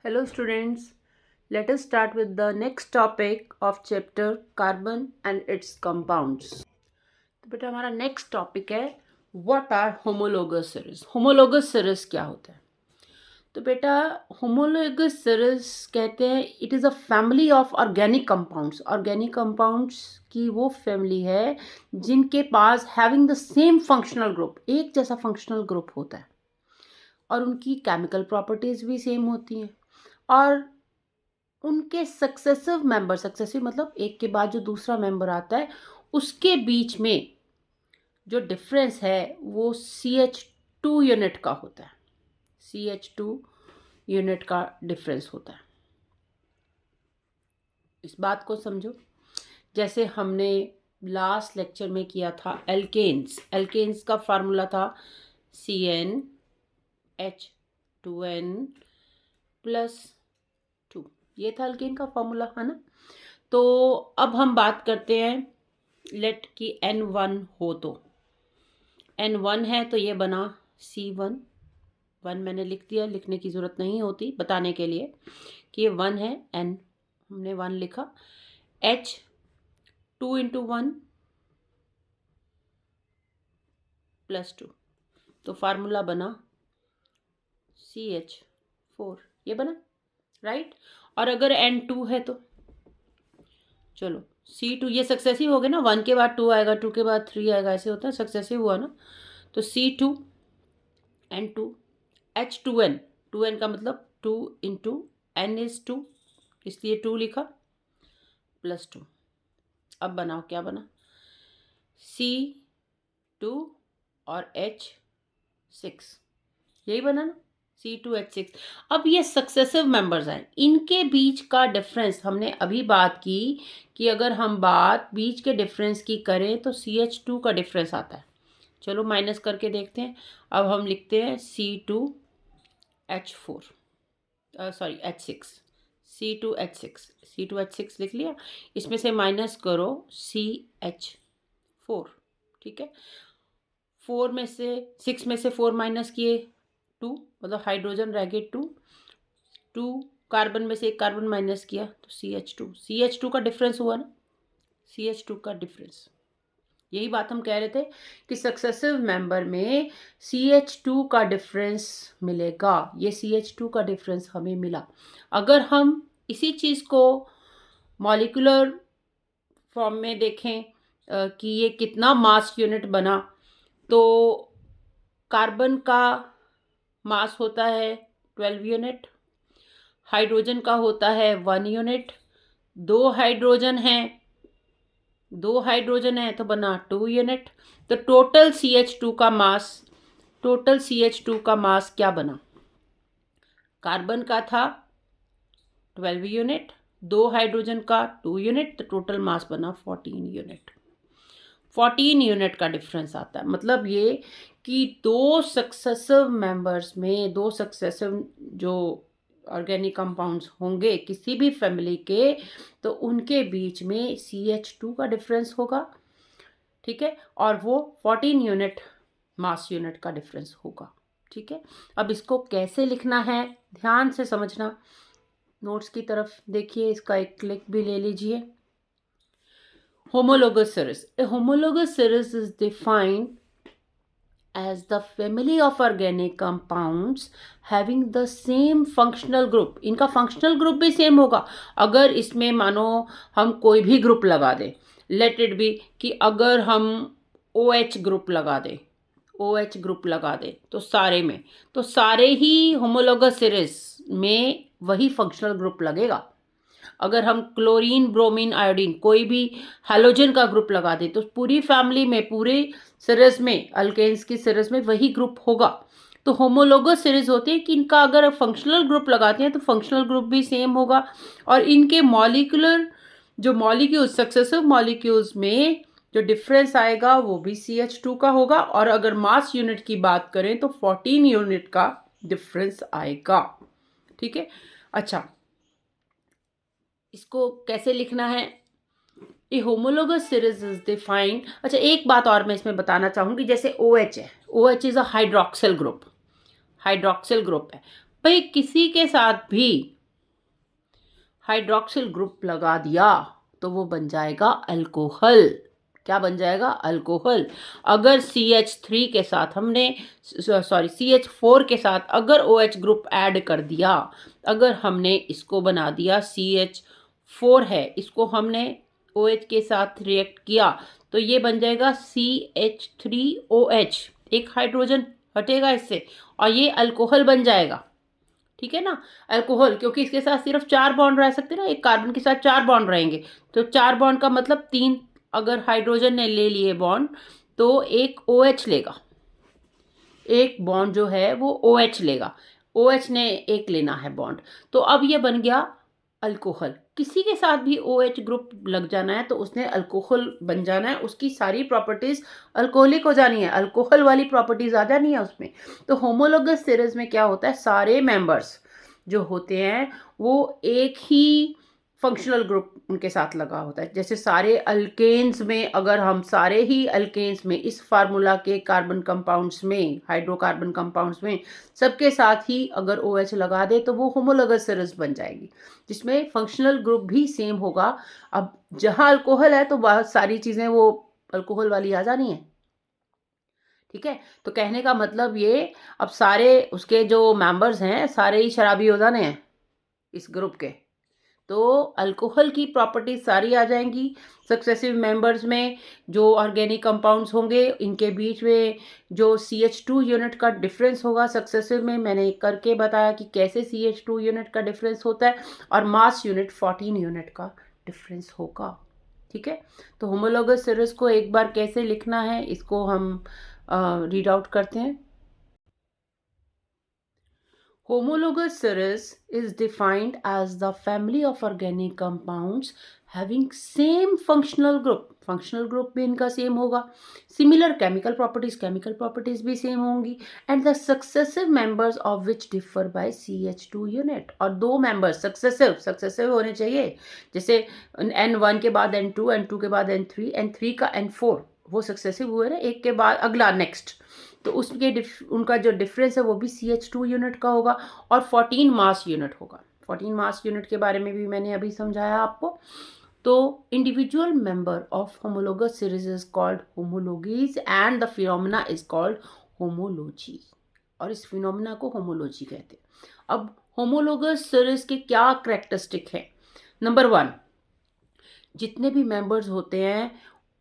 Hello students, let us start with the next topic of chapter carbon and its compounds. तो बेटा हमारा next topic है what are homologous series. Homologous series क्या होता है? तो बेटा होमोलोगस सीरीज कहते हैं it is a family of organic compounds. Organic compounds की वो फैमिली है जिनके पास having the same functional group, एक जैसा फंक्शनल ग्रुप होता है और उनकी केमिकल प्रॉपर्टीज़ भी सेम होती हैं और उनके सक्सेसिव मेंबर, सक्सेसिव मतलब एक के बाद जो दूसरा मेंबर आता है उसके बीच में जो डिफरेंस है वो CH2 यूनिट का होता है। CH2 यूनिट का डिफरेंस होता है। इस बात को समझो, जैसे हमने लास्ट लेक्चर में किया था एल्केन्स। एल्केन्स का फार्मूला था CnH2n+2, ये था अल्केन का फॉर्मूला, है ना। तो अब हम बात करते हैं लेट कि N1 हो तो N1 है तो ये बना C1। 1 मैंने लिख दिया, लिखने की ज़रूरत नहीं होती बताने के लिए कि ये 1 है। N हमने 1 लिखा। H 2 × 1 + 2 तो फार्मूला बना CH4, ये बना राइट। और अगर N2 है तो चलो C2, ये सक्सेसिव हो गया ना, 1 के बाद 2 आएगा, 2 के बाद 3 आएगा, ऐसे होता है, सक्सेसिव हुआ ना। तो C2 N2 H2n, 2n का मतलब 2 × n इज 2, इसलिए 2 लिखा +2। अब बनाओ, क्या बना C2 और H6, यही बना ना C2H6। अब ये सक्सेसिव मेंबर्स हैं, इनके बीच का डिफरेंस हमने अभी बात की कि अगर हम बात बीच के डिफरेंस की करें तो CH2 का डिफरेंस आता है। चलो माइनस करके देखते हैं। अब हम लिखते हैं C2H4 सॉरी H6, C2H6 लिख लिया। इसमें से माइनस करो CH4, ठीक है। 4 में से 6 में से 4 माइनस किए 2, मतलब हाइड्रोजन रह गए 2 कार्बन में से एक कार्बन माइनस किया तो CH2 का डिफरेंस हुआ ना, CH2 का डिफरेंस। यही बात हम कह रहे थे कि सक्सेसिव मेंबर में CH2 का डिफरेंस मिलेगा। ये CH2 का डिफरेंस हमें मिला। अगर हम इसी चीज़ को मॉलिक्यूलर फॉर्म में देखें कि ये कितना मास यूनिट बना, तो कार्बन का मास होता है 12 यूनिट, हाइड्रोजन का होता है 1 यूनिट, 2 हाइड्रोजन है तो बना 2 यूनिट। तो टोटल CH2 का मास क्या बना? कार्बन का था 12 यूनिट, 2 हाइड्रोजन का 2 यूनिट, तो टोटल मास बना 14 यूनिट। 14 यूनिट का डिफरेंस आता है। मतलब ये कि दो सक्सेसिव मेंबर्स में, दो सक्सेसिव जो ऑर्गेनिक कंपाउंड्स होंगे किसी भी फैमिली के, तो उनके बीच में CH2 का डिफरेंस होगा, ठीक है, और वो 14 यूनिट मास यूनिट का डिफरेंस होगा, ठीक है। अब इसको कैसे लिखना है ध्यान से समझना, नोट्स की तरफ देखिए, इसका एक क्लिक भी ले लीजिए। Homologous series. A homologous series is defined as the family of organic compounds having the same functional group. इनका functional group भी same होगा। अगर इसमें मानो हम कोई भी ग्रुप लगा दें, let it be कि अगर हम OH ग्रुप लगा दें, OH ग्रुप लगा दें तो सारे में, तो सारे ही homologous series में वही functional ग्रुप लगेगा। अगर हम क्लोरीन, ब्रोमीन, आयोडीन कोई भी हैलोजन का ग्रुप लगा दें तो पूरी फैमिली में, पूरे सीरीज में, अल्केन्स की सीरीज में वही ग्रुप होगा। तो होमोलोगस सीरीज होती है कि इनका अगर फंक्शनल ग्रुप लगाते हैं तो फंक्शनल ग्रुप भी सेम होगा और इनके मॉलिक्यूलर जो मॉलिक्यूल्स, सक्सेसिव मॉलिक्यूल्स में जो डिफरेंस आएगा वो भी CH2 का होगा। और अगर मास यूनिट की बात करें तो 14 यूनिट का डिफरेंस आएगा, ठीक है। अच्छा, इसको कैसे लिखना है? ए होमोलोगस सीरीज इज डिफाइंड। अच्छा, एक बात और मैं इसमें बताना चाहूँगी, जैसे OH है, OH is a hydroxyl group, hydroxyl group है। भाई किसी के साथ भी हाइड्रोक्सिल ग्रुप लगा दिया तो वो बन जाएगा अल्कोहल। क्या बन जाएगा? अल्कोहल। अगर CH3 के साथ हमने CH4 के साथ अगर OH ग्रुप ऐड कर दिया, अगर हमने इसको बना दिया CH4 है, इसको हमने OH के साथ रिएक्ट किया तो ये बन जाएगा CH3OH। एक हाइड्रोजन हटेगा इससे और ये अल्कोहल बन जाएगा। ठीक है ना? अल्कोहल, क्योंकि इसके साथ सिर्फ 4 बॉन्ड रह सकते हैं ना, एक कार्बन के साथ 4 बॉन्ड रहेंगे। तो 4 बॉन्ड का मतलब 3 अगर हाइड्रोजन ने ले लिए बॉन्ड तो एक OH लेगा, एक बॉन्ड जो है वो OH लेगा, OH ने एक लेना है बॉन्ड। तो अब ये बन गया अल्कोहल। किसी के साथ भी OH ग्रुप लग जाना है तो उसने अल्कोहल बन जाना है, उसकी सारी प्रॉपर्टीज अल्कोहलिक हो जानी है, अल्कोहल वाली प्रॉपर्टीज आ जानी है उसमें। तो होमोलोगस सीरीज में क्या होता है, सारे मेंबर्स जो होते हैं वो एक ही फंक्शनल ग्रुप उनके साथ लगा होता है। जैसे सारे अल्केन्स में, अगर हम सारे ही अल्केन्स में इस फार्मूला के कार्बन कंपाउंड्स में, हाइड्रोकार्बन कंपाउंड्स में सबके साथ ही अगर OH लगा दे तो वो होमोलोगस सीरीज बन जाएगी, जिसमें फंक्शनल ग्रुप भी सेम होगा। अब जहाँ अल्कोहल है तो बहुत सारी चीज़ें वो अल्कोहल वाली आ जानी है। ठीक है? तो कहने का मतलब ये, अब सारे उसके जो मेंबर्स हैं सारे ही शराबी हो जाने हैं इस ग्रुप के, तो अल्कोहल की प्रॉपर्टीज सारी आ जाएंगी। सक्सेसिव मेंबर्स में जो ऑर्गेनिक कंपाउंड्स होंगे इनके बीच में जो CH2 यूनिट का डिफरेंस होगा, सक्सेसिव में मैंने करके बताया कि कैसे CH2 यूनिट का डिफरेंस होता है, और मास यूनिट 14 यूनिट का डिफरेंस होगा। ठीक है? तो होमोलोगस सीरीज को एक बार कैसे लिखना है इसको हम रीड आउट करते हैं। Homologous series is defined as the family of organic compounds having same functional group. Functional group भी इनका सेम होगा, similar chemical properties भी सेम होंगी, and the successive members of which differ by CH2 unit. और दो members successive होने चाहिए, जैसे N1 के बाद N2, N2 के बाद N3, N3 का N4, वो सक्सेसिव हुए ना, एक के बाद अगला नेक्स्ट, तो उसके उनका जो डिफरेंस है वो भी CH2 यूनिट का होगा और 14 मास यूनिट होगा। 14 मास यूनिट के बारे में भी मैंने अभी समझाया आपको। तो individual member of homologous series is called homologues and the phenomena is called homology, और इस फिनोमेना को होमोलॉजी कहते हैं। अब होमोलोगस सीरीज के क्या कैरेक्टरिस्टिक है? नंबर 1, जितने भी मेंबर्स होते हैं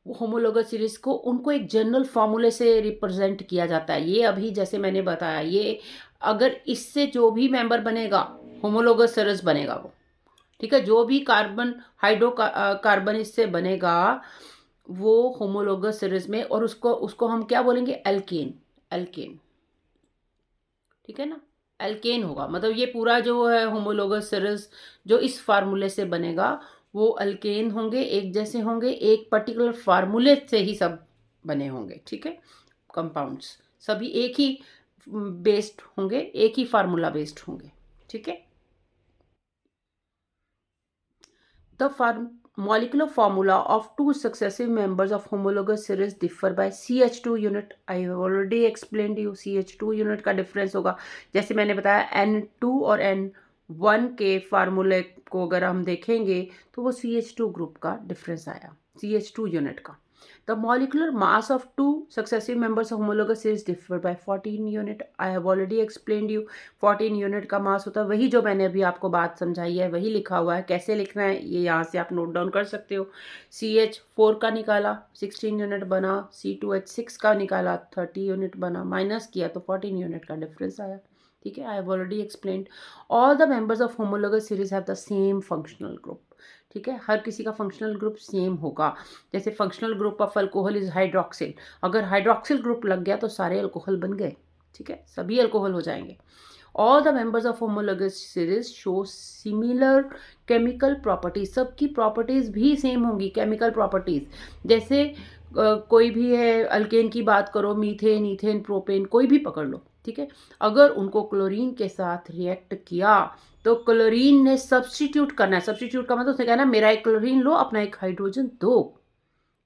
होमोलोगस सीरीज को, उनको एक जनरल फॉर्मूले से रिप्रेजेंट किया जाता है। ये अभी जैसे मैंने बताया, ये अगर इससे जो भी मेंबर बनेगा होमोलोगस सीरीज बनेगा वो। ठीक है? जो भी कार्बन कार्बन इससे बनेगा वो होमोलोगस सीरीज में, और उसको हम क्या बोलेंगे? एल्केन। ठीक है ना? एल्केन होगा, मतलब ये पूरा जो है होमोलोगस सीरीज जो इस फार्मूले से बनेगा वो अल्केन होंगे, एक जैसे होंगे, एक पर्टिकुलर फार्मूले से ही सब बने होंगे। ठीक है? कंपाउंड्स सभी एक ही बेस्ड होंगे, एक ही फार्मूला बेस्ड होंगे। ठीक है? The molecular formula of two successive members of homologous series differ by CH2 unit. I have already explained you CH2 unit का डिफरेंस होगा। जैसे मैंने बताया N2 और N1 के फार्मूले को अगर हम देखेंगे तो वो CH2 ग्रुप का डिफरेंस आया, CH2 यूनिट का। The molecular mass of two successive members of homologous series differ by 14 unit. I have already explained you 14 unit का मास होता है, वही जो मैंने अभी आपको बात समझाई है वही लिखा हुआ है। कैसे लिखना है ये यहाँ से आप नोट डाउन कर सकते हो। CH4 का निकाला 16 यूनिट बना, C2H6 का निकाला 30 यूनिट बना, माइनस किया तो 14 यूनिट का डिफरेंस आया। ठीक है? I have already explained all the members of homologous series have the same functional group. ठीक है? हर किसी का फंक्शनल ग्रुप सेम होगा। जैसे functional group of alcohol is hydroxyl, अगर हाइड्रोक्सिल ग्रुप लग गया तो सारे अल्कोहल बन गए। ठीक है? सभी अल्कोहल हो जाएंगे। All the members of homologous series show similar chemical properties, सबकी प्रॉपर्टीज भी सेम होंगी, केमिकल प्रॉपर्टीज। जैसे कोई भी है, अल्केन की बात करो, मीथेन, ईथेन, प्रोपेन, कोई भी पकड़ लो। ठीक है? अगर उनको क्लोरीन के साथ रिएक्ट किया तो क्लोरीन ने सब्स्टिट्यूट करना है। सब्स्टिट्यूट का मतलब उसने कहना मेरा एक क्लोरीन लो, अपना एक हाइड्रोजन दो।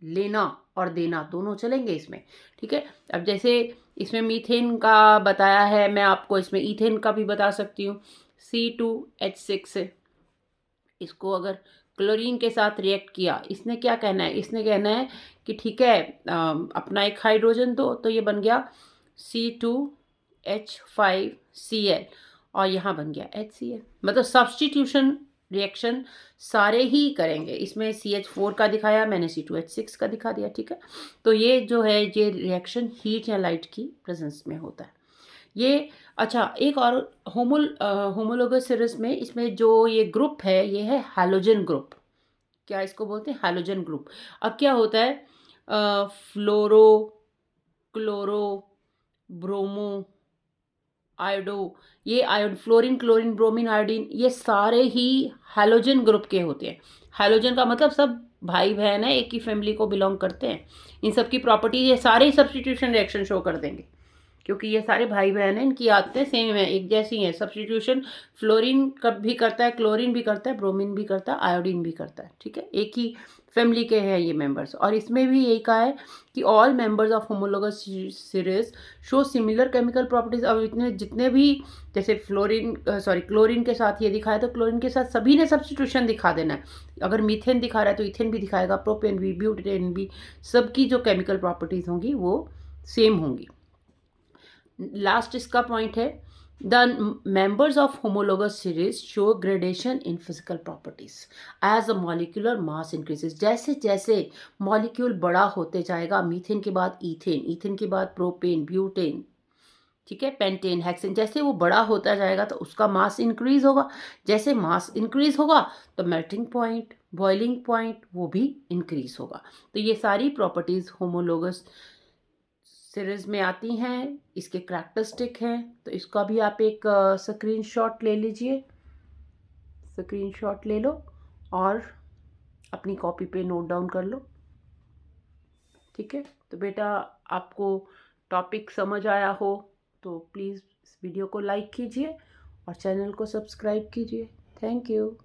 लेना और देना दोनों चलेंगे इसमें, ठीक है। अब जैसे इसमें मीथेन का बताया है, मैं आपको इसमें ईथेन का भी बता सकती हूँ। C2H6 है, इसको अगर क्लोरीन के साथ रिएक्ट किया, इसने क्या कहना है, इसने कहना है कि ठीक है अपना एक हाइड्रोजन दो, तो ये बन गया C2H5Cl और यहाँ बन गया HCl। मतलब सब्स्टिट्यूशन रिएक्शन सारे ही करेंगे। इसमें CH4 का दिखाया मैंने, C2H6 का दिखा दिया, ठीक है। तो ये जो है ये रिएक्शन हीट या लाइट की प्रेजेंस में होता है ये। अच्छा, एक और होमोलोगस सीरीज में इसमें जो ये ग्रुप है ये है हैलोजन ग्रुप। क्या इसको बोलते हैं? Halogen group. अब क्या होता है, फ्लोरो, क्लोरो, ब्रोमो, आयोडो, ये आयोड, फ्लोरीन, क्लोरीन, ब्रोमीन, आयोडीन, ये सारे ही हैलोजन ग्रुप के होते हैं। हैलोजन का मतलब सब भाई बहन है, एक ही फैमिली को बिलोंग करते हैं। इन सब की प्रॉपर्टी ये सारे ही सब्स्टिट्यूशन रिएक्शन शो कर देंगे, क्योंकि ये सारे भाई बहन हैं, इनकी आदतें सेम है, एक जैसी हैं। सब्स्टिट्यूशन फ्लोरीन कब भी करता है, क्लोरीन भी करता है, ब्रोमीन भी करता है, आयोडीन भी करता है, ठीक है। एक ही फैमिली के हैं ये मेंबर्स। और इसमें भी यही कहा है कि all members of homologous series show similar chemical properties. अब इतने जितने भी, जैसे क्लोरीन के साथ ये दिखाया, तो क्लोरीन के साथ सभी ने सब्स्टिट्यूशन दिखा देना है। अगर मीथेन दिखा रहा है तो इथेन भी दिखाएगा, प्रोपेन भी, ब्यूटेन भी, सबकी जो केमिकल प्रॉपर्टीज होंगी वो सेम होंगी। लास्ट इसका पॉइंट है, the members of homologous series show gradation in physical properties as a molecular mass increases. जैसे जैसे मॉलिक्यूल बड़ा होते जाएगा, मीथेन के बाद ईथेन, ईथेन के बाद प्रोपेन, ब्यूटेन, ठीक है, पेंटेन, हेक्सेन, जैसे वो बड़ा होता जाएगा तो उसका मास इंक्रीज होगा। जैसे मास इंक्रीज होगा तो मेल्टिंग पॉइंट, बॉइलिंग पॉइंट वो भी इंक्रीज होगा। तो ये सारी प्रॉपर्टीज होमोलोगस सीरीज में आती हैं, इसके करैक्टरिस्टिक हैं। तो इसका भी आप एक स्क्रीनशॉट ले लीजिए, स्क्रीनशॉट ले लो और अपनी कॉपी पे नोट डाउन कर लो, ठीक है। तो बेटा, आपको टॉपिक समझ आया हो तो प्लीज़ इस वीडियो को लाइक कीजिए और चैनल को सब्सक्राइब कीजिए। Thank you.